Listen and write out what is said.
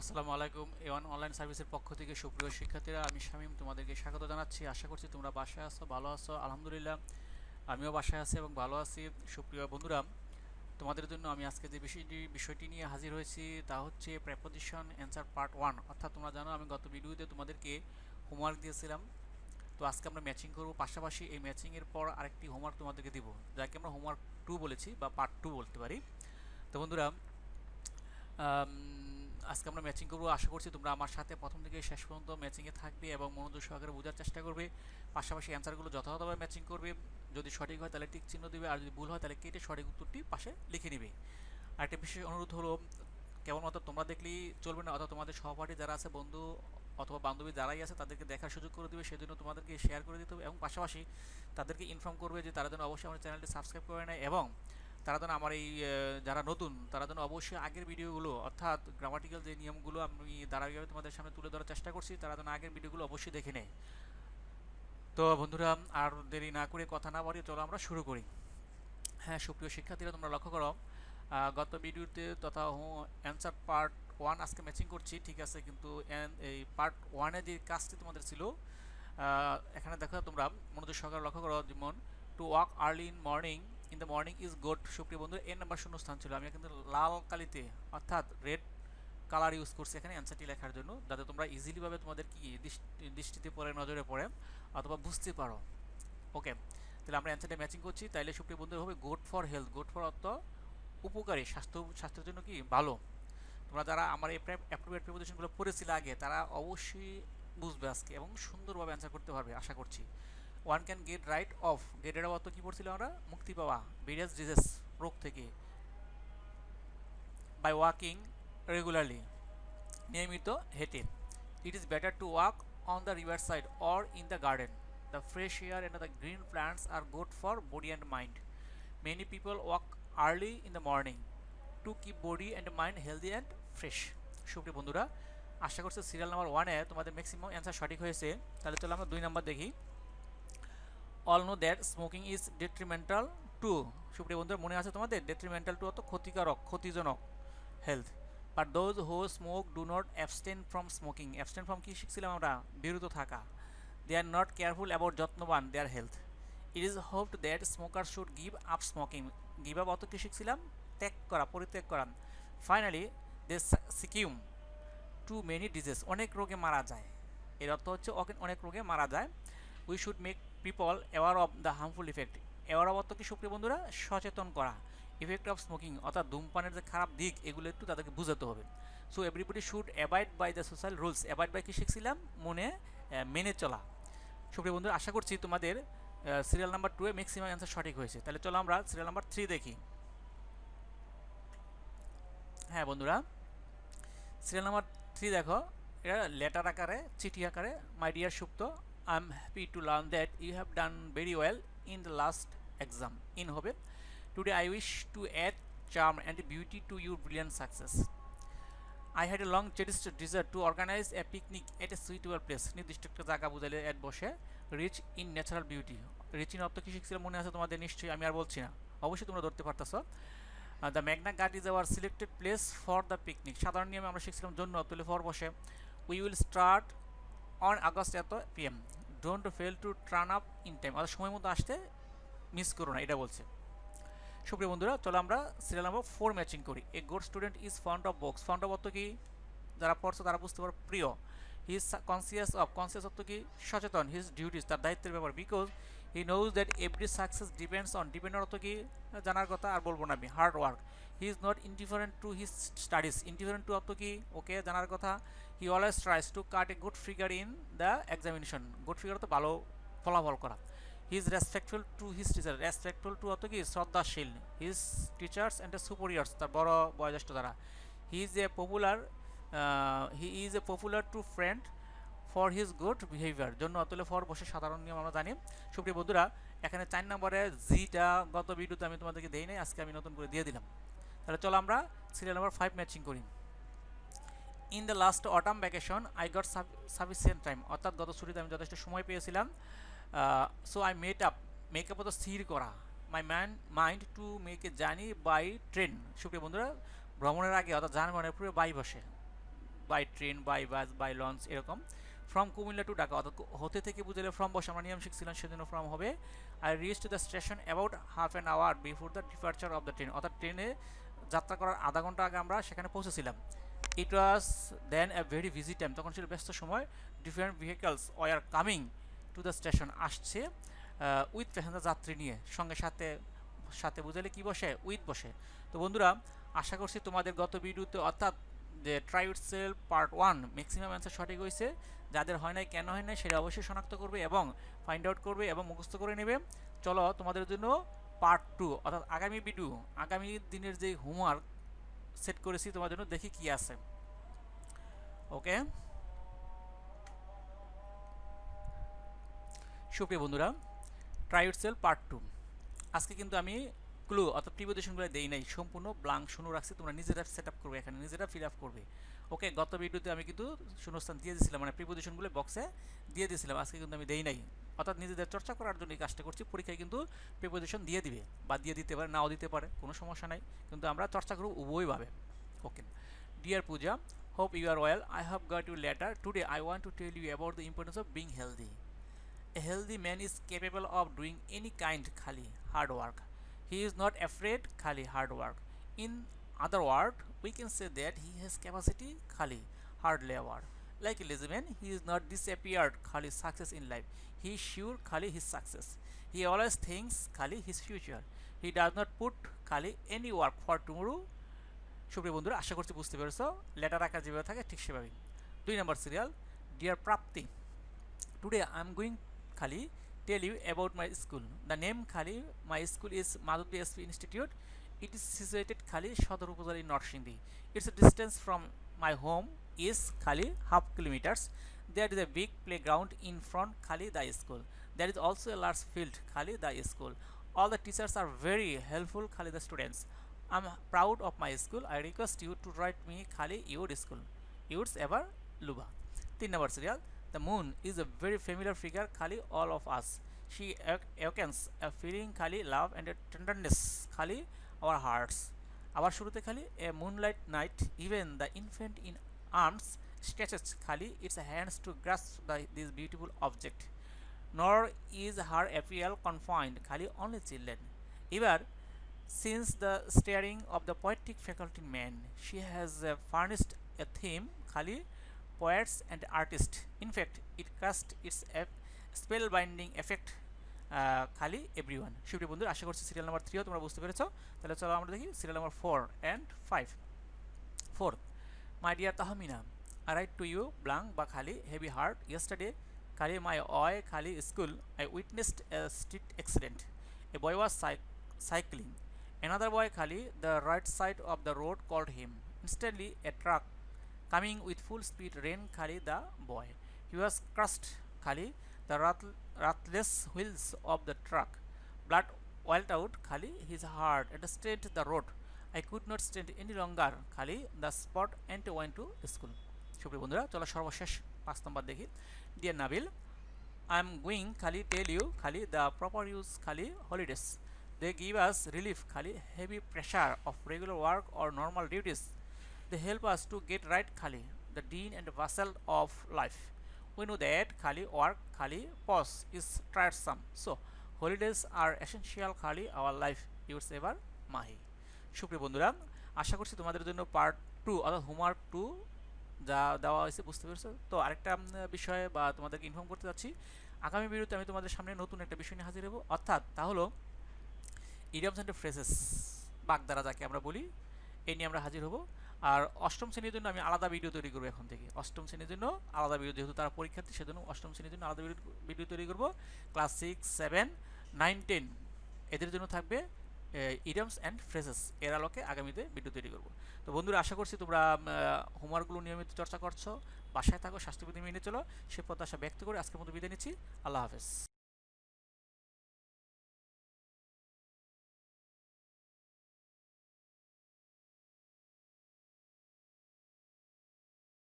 আসসালামু আলাইকুম। A1 online সার্ভিসের পক্ষ থেকে সুপ্রিয় শিক্ষার্থীরা, আমি শামীম তোমাদেরকে স্বাগত জানাচ্ছি। আশা করছি তোমরা বাসায় আছো, ভালো আছো। আলহামদুলিল্লাহ আমিও বাসায় আছি এবং ভালো আছি। সুপ্রিয় বন্ধুরা, তোমাদের জন্য আমি আজকে যে বিষয়টি নিয়ে হাজির হয়েছি তা হচ্ছে প্রেপোজিশন অ্যান্সার পার্ট 1। অর্থাৎ তোমরা জানো আমি গত ভিডিওতে তোমাদেরকে হোমওয়ার্ক দিয়েছিলাম। তো আজকে আমরা ম্যাচিং করব, পাশাপাশি এই ম্যাচিংয়ের পর আরেকটি হোমওয়ার্ক তোমাদেরকে দিব, যাকে আমরা হোমওয়ার্ক 2 বলেছি বা পার্ট 2 বলতে পারি। তো বন্ধুরা, আম, আজকে আমরা ম্যাচিং করবো। আশা করছি তোমরা আমার সাথে প্রথম থেকে শেষ পর্যন্ত ম্যাচিংয়ে থাকবে এবং মনোযোগ সহকারে বোঝার চেষ্টা করবে। পাশাপাশি অ্যান্সারগুলো যথাযথভাবে ম্যাচিং করবে। যদি সঠিক হয় তাহলে টিক চিহ্ন দেবে, আর যদি ভুল হয় তাহলে কেটে সঠিক উত্তরটি পাশে লিখে নেবে। আরেকটা বিশেষ অনুরোধ হলো, কেবলমাত্র তোমরা দেখলেই চলবে না, অর্থাৎ তোমাদের সহপাঠী যারা আছে, বন্ধু অথবা বান্ধবী যারাই আছে তাদেরকে দেখার সুযোগ করে দেবে। সেজন্য তোমাদেরকে শেয়ার করে দিতে হবে এবং পাশাপাশি তাদেরকে ইনফর্ম করবে যে তারা যেন অবশ্যই আমার চ্যানেলটি সাবস্ক্রাইব করে নেয় এবং তারা যেন আমার এই যারা নতুন তারা যেন অবশ্যই আগের ভিডিওগুলো, অর্থাৎ গ্রামাটিক্যাল যে নিয়মগুলো আমি ধারাবাহিকভাবে তোমাদের সামনে তুলে ধরার চেষ্টা করছি, তারা যেন আগের ভিডিওগুলো অবশ্যই দেখে নেয়। তো বন্ধুরা, আর দেরি না করে কথা না বাড়িয়ে চলো আমরা শুরু করি। হ্যাঁ সুপ্রিয় শিক্ষার্থীরা, তোমরা লক্ষ্য করো গত ভিডিওতে তথা অ্যান্সার পার্ট 1 আজকে ম্যাচিং করছি, ঠিক আছে, কিন্তু এই পার্ট 1-এ যে কাজটি তোমাদের ছিল, এখানে দেখো তোমরা মনোযোগ সহকারে লক্ষ্য করো। যেমন to walk early in morning, in the morning is good. সুপ্রিয় বন্ধু, এর নাম্বার শূন্য স্থান ছিল, আমি কিন্তু লাল কালিতে অর্থাৎ রেড কালার ইউজ করছি এখানে অ্যান্সারটি লেখার জন্য, যাতে তোমরা ইজিলিভাবে তোমাদের কি দৃষ্টিতে পড়ে, নজরে পড়ে অথবা বুঝতে পারো। ওকে, তাহলে আমরা অ্যান্সারটা ম্যাচিং করছি। তাইলে সুপ্রিয় বন্ধু হবে good for health. Good for অর্থ উপকারী, স্বাস্থ্যের জন্য কি ভালো। তোমরা যারা আমার এই অ্যাপ্রোপ্রিয়েট প্রিপোজিশনগুলো পড়েছিলে আগে, তারা অবশ্যই বুঝবে আজকে এবং সুন্দরভাবে অ্যান্সার করতে পারবে আশা করছি। One can get right off, get right off কি পড়ছিলাম আমরা, মুক্তি পাওয়া ভেরিয়াস ডিজিজ, রোগ থেকে, বাই ওয়াকিং রেগুলারলি, নিয়মিত হেঁটে। It is better to walk on the river side or in the garden. The fresh air and the green plants are good for body and mind. Many people walk early in the morning to keep body and mind healthy and fresh. সুপ্রিয় বন্ধুরা, আশা করছি serial number 1-এ তোমাদের maximum answer সঠিক হয়েছে। তাহলে চলো আমরা 2 number দেখি। All know that smoking is detrimental to. সুপ্রিয় বন্ধুরা, মনে আছে তোমাদের ডেট্রিমেন্টাল টু অত ক্ষতিকারক, ক্ষতিজনক health. But those who smoke do not abstain from smoking. Abstain from কি শিখছিলাম আমরা, বিরত থাকা। They are not careful about, যত্নবান their health. It is hoped that smoker should give up smoking. Give up অত কি শিখছিলাম, ত্যাগ করা, পরিত্যাগ করা। Finally they succumb to many disease, অনেক রোগে মারা যায়। এর অর্থ হচ্ছে অনেক রোগে মারা যায়। We should make people aware of the harmful effect. Aware of অর্থ কি সুপ্রিয় বন্ধুরা, সচেতন করা। ইফেক্ট অফ স্মোকিং অর্থাৎ ধূমপানের যে খারাপ দিক, এগুলো একটু তাদেরকে বুঝাতে হবে। So everybody should abide by the social rules. Abide by কি শিখছিলাম, মনে মেনে চলা। সুপ্রিয় বন্ধুরা, আশা করছি তোমাদের সিরিয়াল নাম্বার 2-এ ম্যাক্সিমাম অ্যান্সার সঠিক হয়েছে। তাহলে চলো আমরা সিরিয়াল নাম্বার 3 দেখি। হ্যাঁ বন্ধুরা, সিরিয়াল নাম্বার 3 দেখো, এটা লেটার আকারে, চিঠি আকারে। My dear Supta, I am happy to learn that you have done very well in the last exam. In হবে today I wish to add charm and beauty to your brilliant success. I had a long cherished desire to organise a picnic at a suitable place. নির্দিষ্ট একটা জায়গা বুঝাইলে at বসে। Rich in natural beauty. Rich in অর্থ কি শিখছিল মনে আছে তোমাদের নিশ্চয়ই, আমি আর বলছি না, অবশ্যই তোমরা ধরতে পারতেছো। দ্য মেঘনা ঘাট is our selected place for the picnic. সাধারণ নিয়মে আমরা শিখছিলাম জন্য তুলে ফর বসে। We will start on August এত PM। Don't fail to turn up in time, অর্থাৎ সময় মতো আসতে মিস করো না, এটা বলছে। সুপ্রিয় বন্ধুরা, চলো আমরা সিরিয়াল নাম্বার 4 ম্যাচিং করি। A good student is fond of books. Fond of অর্থ কি, যারা পড়ছো তারা বুঝতে পারো, প্রিয়। He is conscious of, conscious অর্থ কি, সচেতন। হিজ ডিউটিস, তার দায়িত্বের ব্যাপার। Because he knows that every success depends on, depend অর্থ কি, জানার কথা, আর বলবো না আমি, hard work. He is not indifferent to his studies. Indifferent two অর্থ কি, ওকে, জানার কথা। He always tries to cut a good figure in the examination. Good figure তো ভালো ফলাফল করা। He is respectful to his teacher. Respectful to অর্থ কি, শ্রদ্ধাশীল। His teachers and the superiors, তার বড় বয়োজ্যেষ্ঠ দ্বারা। He is a popular, he is a popular to friend for his good behaviour. জন্য অতলে ফর বসে, সাধারণ নিয়ম আমরা জানি। সুপ্রিয় বন্ধুরা, এখানে 4 নম্বরে জিটা গত ভিডিওতে আমি তোমাদেরকে দেই নাই, আজকে আমি নতুন করে দিয়ে দিলাম। তাহলে চলো আমরা সিরিয়াল নাম্বার 5 ম্যাচিং করি। In the last autumn vacation I got sufficient time, অর্থাৎ গত ছুটিতে আমি যথেষ্ট সময় পেয়েছিলাম। সো আই মেক আপ তো স্থির করা। My mind to make a journey by train. সুপ্রিয় বন্ধুরা, ভ্রমণের আগে অর্থাৎ যানবাহনের পুরো বাই বসে, by train, by bus, by launch, এরকম। ফ্রম কুমিল্লা টু ঢাকা, অর্থাৎ হতে থেকে বুঝলে ফ্রম বসে আমরা নিয়ম শিখছিলাম, সেজন্য ফ্রম হবে। I reach to the station about half an hour before the departure of the train, অর্থাৎ ট্রেনে যাত্রা করার আধা ঘন্টা আগে আমরা সেখানে পৌঁছেছিলাম। ইট ওয়াজ দেন এ ভেরি বিজি টাইম, তখন ছিল ব্যস্ত সময়। Different vehicles were coming to the station, আসছে উইথ প্যাসেঞ্জার, যাত্রী নিয়ে, সঙ্গে সাথে সাথে বুঝালে কি বসে, উইথ বসে। তো বন্ধুরা, আশা করছি তোমাদের গত ভিডিওতে অর্থাৎ যে try itself part 1 maximum answer সঠিক হয়েছে। যাদের হয় নাই, কেন হয় নাই সেটা অবশ্যই শনাক্ত করবে এবং ফাইন্ড আউট করবে এবং মুখস্থ করে নেবে। চলো তোমাদের জন্য পার্ট 2 অর্থাৎ আগামী ভিডিও, আগামী দিনের যে হোমওয়ার্ক সেট করেছি তোমার জন্য, দেখি কি আছে। ওকে, সুপ্রিয় বন্ধুরা, ট্রাই ইটসেলফ পার্ট 2। আজকে কিন্তু আমি ক্লু অর্থাৎ প্রিপোজিশনগুলো দেই নাই, সম্পূর্ণ ব্লাঙ্ক শূন্য রাখছি, তোমরা নিজেরা সেট আপ করবে, এখানে নিজেরা ফিল আপ করবে। ওকে, গত ভিডিওতে আমি কিন্তু শূন্যস্থান দিয়ে দিয়েছিলাম, মানে প্রিপোজিশনগুলো বক্সে দিয়ে দিয়েছিলাম, আজকে কিন্তু আমি দেই নাই। অর্থাৎ নিজেদের চর্চা করার জন্য এই কাজটা করছি। পরীক্ষায় কিন্তু প্রিপোজিশন দিয়ে দিবে, বা দিয়ে দিতে পারে, নাও দিতে পারে, কোনো সমস্যা নাই, কিন্তু আমরা চর্চা করব উভয়ভাবে। Okay, dear Puja, hope you are well, I have got your letter today, I want to tell you about the importance of being healthy. A healthy man is capable of doing any kind khali hard work. He is not afraid khali hard work. In other words, we can say that he has capacity khali hard labor. Like a lazy man, he is not disappeared khali success in life. He is sure khali his success. He always thinks khali his future. He does not put khali any work for tomorrow. সুপ্রিয় বন্ধুরা, আশা করছি বুঝতে পেরেছো। Letter আকার যেভাবে থাকে ঠিক সেভাবেই। 2 number serial, dear Prapti, today I am going khali tell you about my school. The name khali my school is Madhuri SP Institute. It is situated khali Shodor Upazila in Norsingdi. Its distance from my home is khali half kilometers. There is a big playground in front khali the school. There is also a large field khali the school. All the teachers are very helpful khali the students. I am proud of my school. I request you to write me khali your school. Yours ever, Luba. 3 number serial, the moon is a very familiar figure khali all of us. She awakens a feeling khali love and a tenderness khali our hearts. আবার শুরুতে খালি a moonlight night, even the infant in arms stretches khali its hands to grasp this beautiful object. Nor is her appeal confined khali only children. এবার since the stirring of the poetic faculty in man, she has furnished a theme khali poets and artists. In fact, it cast its spellbinding effect খালি everyone. সুপ্রিয় বন্ধুরা, আশা করছি serial number 3ও তোমরা বুঝতে পেরেছো। তাহলে চলো আমরা দেখি serial number 4 and 5। 4, my dear Tahmina, I write to you blank বা খালি heavy heart. Yesterday খালি my oy খালি school I witnessed a street accident. A boy was cycling. Another boy khali the right side of the road called him. Instantly a truck coming with full speed ran khali the boy. He was crushed khali the ruthless wheels of the truck. Blood welled out khali his heart and stained the road. I could not stand any longer khali the spot and went to school. সুপ্রিয় বন্ধুরা, চলো সর্বশেষ 5 নম্বর দেখি। Dear Nabil, I am going khali tell you khali the proper use khali holidays. They give us relief khali heavy pressure of regular work or normal duties. They help us to get right khali the dean and vessel of life. We know that khali work khali pause is tiresome, so holidays are essential khali our life. Yours ever, Mahi. সুপ্রিয় বন্ধুরা, আশা করছি তোমাদের জন্য part 2 অর্থাৎ homework 2 যা দেওয়া হয়েছে বুঝতে পেরেছো। তো আরেকটা বিষয়ে বা তোমাদেরকে ইনফর্ম করতে যাচ্ছি, আগামী ভিডিওতে আমি তোমাদের সামনে নতুন একটা বিষয় নিয়ে হাজির হব, অর্থাৎ তা হলো ইডিয়মস অ্যান্ড ফ্রেজেস, বাগধারা যাকে আমরা বলি, এই নিয়ে আমরা হাজির হব। আর অষ্টম শ্রেণীর জন্য আমি আলাদা ভিডিও তৈরি করবো এখন থেকে। অষ্টম শ্রেণীর জন্য আলাদা ভিডিও, যেহেতু তারা পরীক্ষার্থী সেজন্য অষ্টম শ্রেণীর জন্য আলাদা ভিডিও তৈরি করব। ক্লাস 6, 7, 9, 10 এদের জন্য থাকবে ইডিয়মস অ্যান্ড ফ্রেজেস, এর আলোকে আগামীতে ভিডিও তৈরি করব। তো বন্ধুরা, আশা করছি তোমরা হোমওয়ার্কগুলো নিয়মিত চর্চা করছো, বাসায় থাকো, স্বাস্থ্যবিধি মেনে চলো, সে প্রত্যাশা ব্যক্ত করে আজকের মতো বিদায় নিচ্ছি। আল্লাহ হাফেজ।